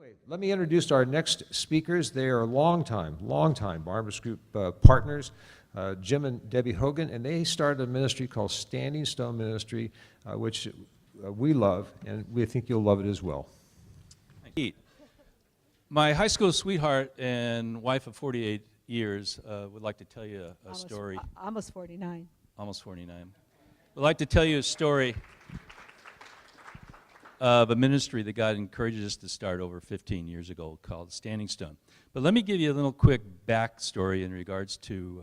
Anyway, let me introduce our next speakers. They are longtime Barnabas Group partners, Jim and Debbie Hogan, and they started a ministry called Standing Stone Ministry, which we love, and we think you'll love it as well. My high school sweetheart and wife of 48 years would like to tell you a story. Almost 49. Almost 49. Would like to tell you a story of a ministry that God encouraged us to start over 15 years ago called Standing Stone. But let me give you a little quick backstory in regards to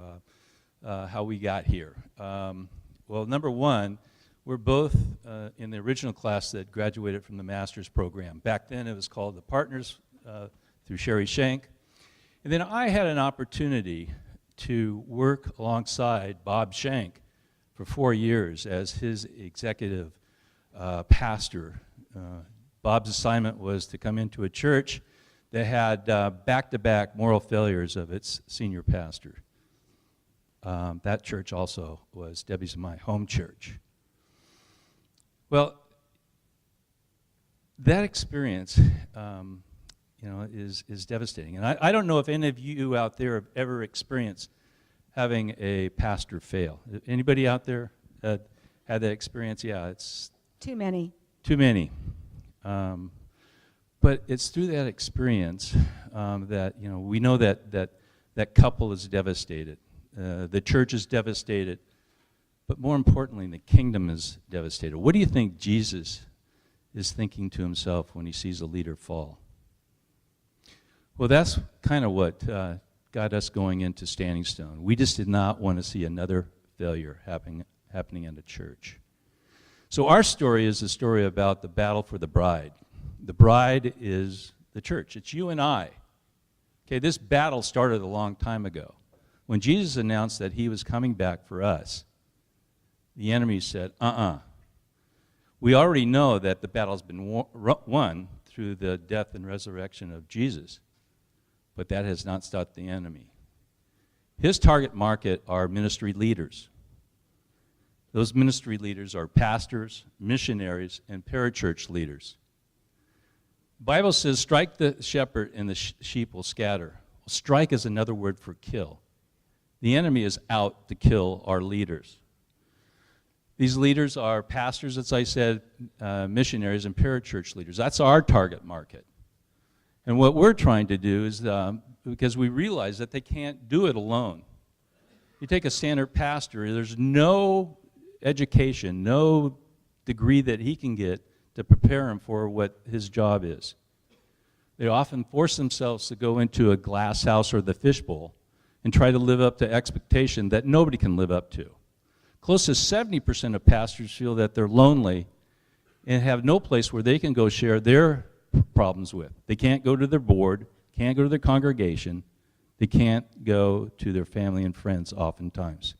how we got here. Well, number one, we're both in the original class that graduated from the master's program. Back then it was called the Partners through Sherry Shank. And then I had an opportunity to work alongside Bob Shank for 4 years as his executive pastor. Bob's assignment was to come into a church that had back-to-back moral failures of its senior pastor. That church also was Debbie's and my home church. Well, that experience, is devastating. And I don't know if any of you out there have ever experienced having a pastor fail. Anybody out there had that experience? Yeah, it's Too many. too many. But it's through that experience that we know that couple is devastated. The church is devastated. But more importantly, the kingdom is devastated. What do you think Jesus is thinking to himself when he sees a leader fall? Well, that's kind of what got us going into Standing Stone. We just did not want to see another failure happening in the church. So our story is a story about the battle for the bride. The bride is the church. It's you and I. Okay, this battle started a long time ago. When Jesus announced that he was coming back for us, the enemy said, We already know that the battle's been won through the death and resurrection of Jesus, but that has not stopped the enemy. His target market are ministry leaders. Those ministry leaders are pastors, missionaries, and parachurch leaders. The Bible says, strike the shepherd and the sheep will scatter. Well, strike is another word for kill. The enemy is out to kill our leaders. These leaders are pastors, as I said, missionaries, and parachurch leaders. That's our target market. And what we're trying to do is, because we realize that they can't do it alone. You take a standard pastor, there's no education, no degree that he can get to prepare him for what his job is. They often force themselves to go into a glass house or the fishbowl and try to live up to expectation that nobody can live up to. Close to 70% of pastors feel that they're lonely and have no place where they can go share their problems with. They can't go to their board, can't go to their congregation, they can't go to their family and friends oftentimes.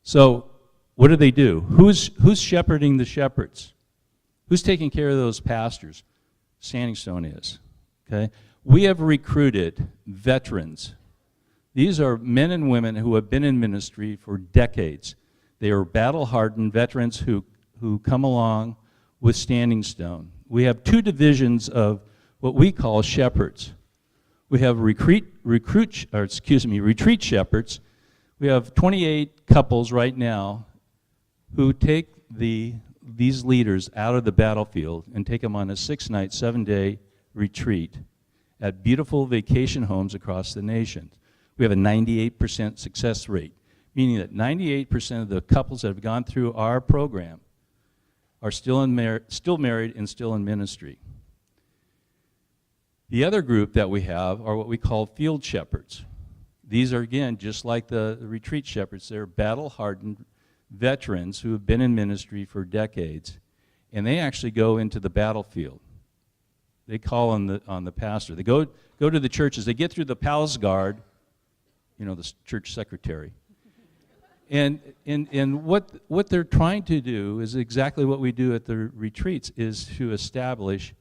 So what do? Who's shepherding the shepherds? Who's taking care of those pastors? Standing Stone is. Okay? We have recruited veterans. These are men and women who have been in ministry for decades. They are battle-hardened veterans who come along with Standing Stone. We have two divisions of what we call shepherds. We have retreat shepherds. We have 28 couples right now who take these leaders out of the battlefield and take them on a 6-night, 7-day retreat at beautiful vacation homes across the nation. We have a 98% success rate, meaning that 98% of the couples that have gone through our program are still married and still in ministry. The other group that we have are what we call field shepherds. These are, again, just like the retreat shepherds. They're battle-hardened veterans who have been in ministry for decades, and they actually go into the battlefield. They call on the pastor. They go to the churches. They get through the palace guard, the church secretary. And what they're trying to do is exactly what we do at the retreats, is to establish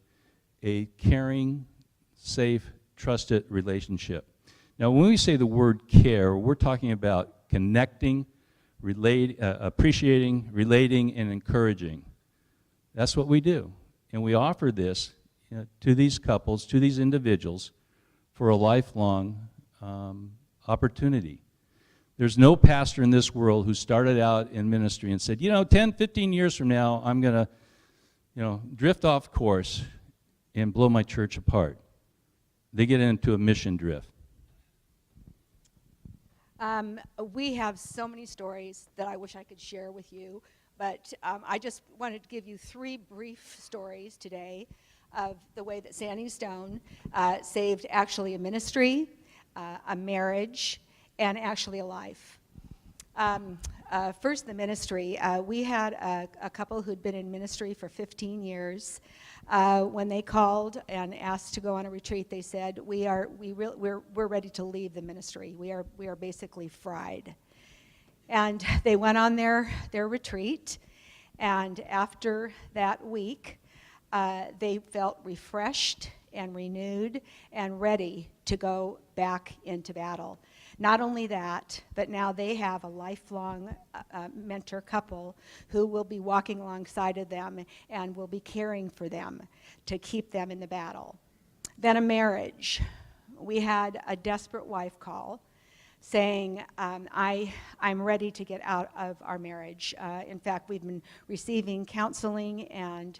a caring, safe, trusted relationship. Now, when we say the word care, we're talking about connecting, appreciating, relating, and encouraging. That's what we do. And we offer this to these couples, to these individuals, for a lifelong opportunity. There's no pastor in this world who started out in ministry and said, 10, 15 years from now, I'm going to, drift off course and blow my church apart. They get into a mission drift. We have so many stories that I wish I could share with you, but I just wanted to give you 3 brief stories today of the way that Standing Stone saved actually a ministry, a marriage, and actually a life. First, the ministry. We had a couple who'd been in ministry for 15 years. When they called and asked to go on a retreat, they said, we're ready to leave the ministry. We are basically fried. And they went on their retreat, and after that week, they felt refreshed and renewed and ready to go back into battle. Not only that, but now they have a lifelong mentor couple who will be walking alongside of them and will be caring for them to keep them in the battle. Then a marriage. We had a desperate wife call saying, I'm ready to get out of our marriage. In fact, we've been receiving counseling, and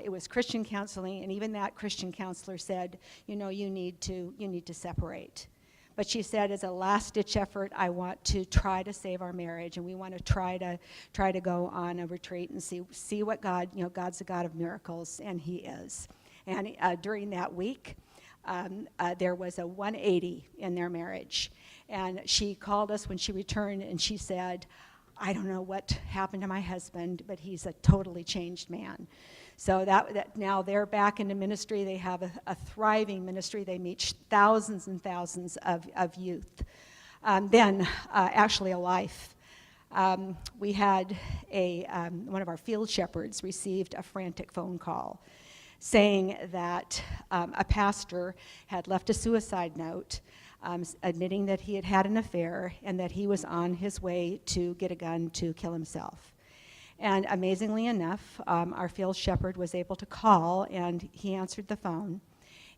it was Christian counseling, and even that Christian counselor said, you need to separate. But she said, as a last-ditch effort, I want to try to save our marriage, and we want to try to go on a retreat and see what God, God's a God of miracles, and He is. And during that week, there was a 180 in their marriage. And she called us when she returned, and she said, I don't know what happened to my husband, but he's a totally changed man. So that now they're back into ministry. They have a thriving ministry. They meet thousands and thousands of youth. Then actually a life. We had one of our field shepherds received a frantic phone call saying that a pastor had left a suicide note admitting that he had had an affair and that he was on his way to get a gun to kill himself. And amazingly enough, our field shepherd was able to call, and he answered the phone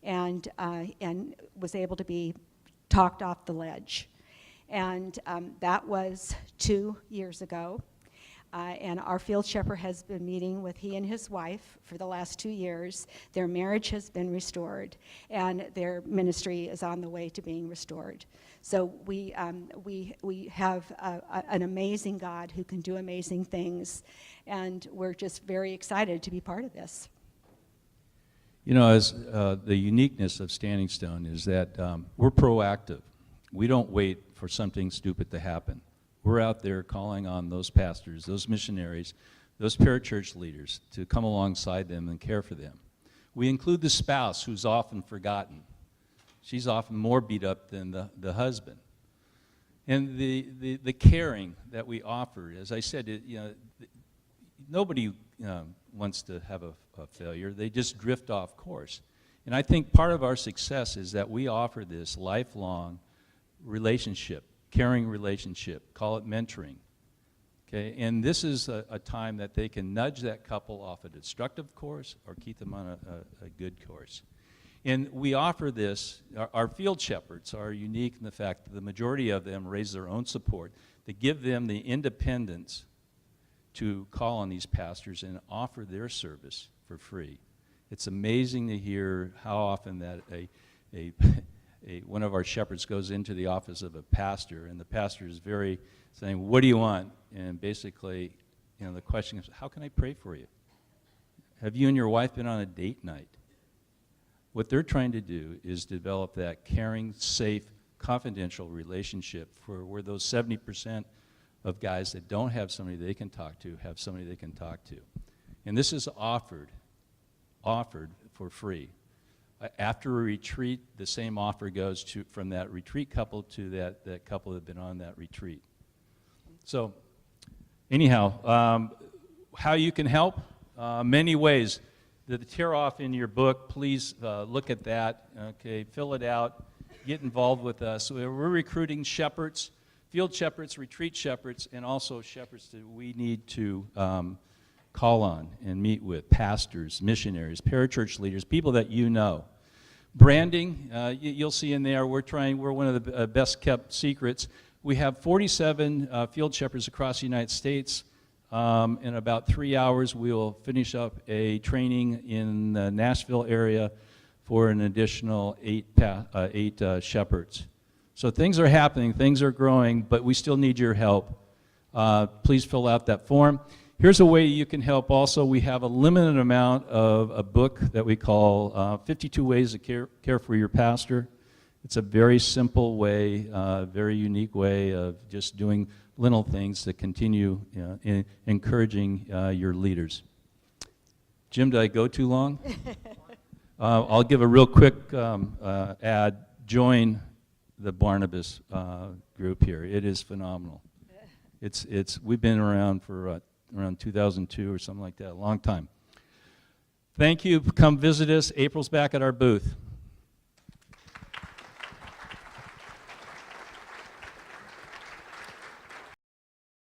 and was able to be talked off the ledge. And that was 2 years ago. And our field shepherd has been meeting with he and his wife for the last 2 years. Their marriage has been restored, and their ministry is on the way to being restored. So we have an amazing God who can do amazing things, and we're just very excited to be part of this. As the uniqueness of Standing Stone is that we're proactive. We don't wait for something stupid to happen. We're out there calling on those pastors, those missionaries, those parachurch leaders to come alongside them and care for them. We include the spouse who's often forgotten. She's often more beat up than the husband. And the caring that we offer, as I said, nobody wants to have a failure. They just drift off course. And I think part of our success is that we offer this lifelong relationship, caring relationship, call it mentoring. Okay, and this is a time that they can nudge that couple off a destructive course or keep them on a good course. And we offer this, our field shepherds are unique in the fact that the majority of them raise their own support to give them the independence to call on these pastors and offer their service for free. It's amazing to hear how often that one of our shepherds goes into the office of a pastor, and the pastor is very saying, what do you want? And basically, the question is, how can I pray for you? Have you and your wife been on a date night? What they're trying to do is develop that caring, safe, confidential relationship where those 70% of guys that don't have somebody they can talk to have somebody they can talk to. And this is offered for free. After a retreat, the same offer goes from that retreat couple to that couple that have been on that retreat. So anyhow, how you can help? Many ways. The tear-off in your book, please look at that, okay, fill it out, get involved with us. We're recruiting shepherds, field shepherds, retreat shepherds, and also shepherds that we need to call on and meet with pastors, missionaries, parachurch leaders, people that you know. Branding, you'll see in there, we're one of the best kept secrets. We have 47 field shepherds across the United States. In about 3 hours, we will finish up a training in the Nashville area for an additional eight shepherds. So things are happening, things are growing, but we still need your help. Please fill out that form. Here's a way you can help also. We have a limited amount of a book that we call 52 Ways to Care for Your Pastor. It's a very simple way, very unique way of just doing little things to continue encouraging your leaders. Jim, did I go too long? I'll give a real quick ad. Join the Barnabas group here. It is phenomenal. We've been around for around 2002 or something like that, a long time. Thank you. Come visit us. April's back at our booth.